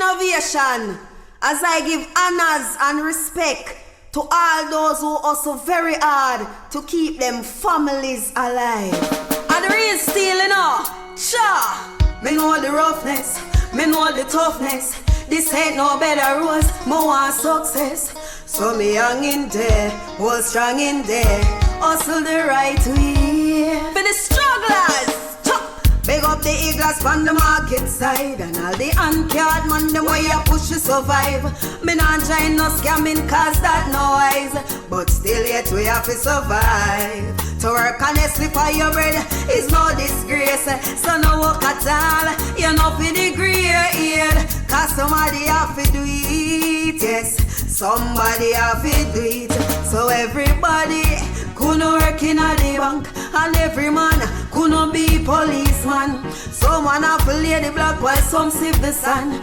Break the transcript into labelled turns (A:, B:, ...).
A: innovation as I give honors and respect to all those who hustle very hard to keep them families alive. And the real Steele, you know, sure. Me know the roughness, me know the toughness. This ain't no better rose, more want success. So me young in there, hold strong in there, hustle the right way. For the strugglers, big up the eagles from the market side, and all the uncard man, them way you push to survive. Me not join no scamming cause that no wise, but still yet we have to survive. To work honestly for your bread is no disgrace, so no work at all, you know for the grade. Cause somebody have to do it, yes, somebody have to do it. So everybody couldn't work in a the bank, and every man couldn't be policeman. Someone have to lay the block while some sip the sun.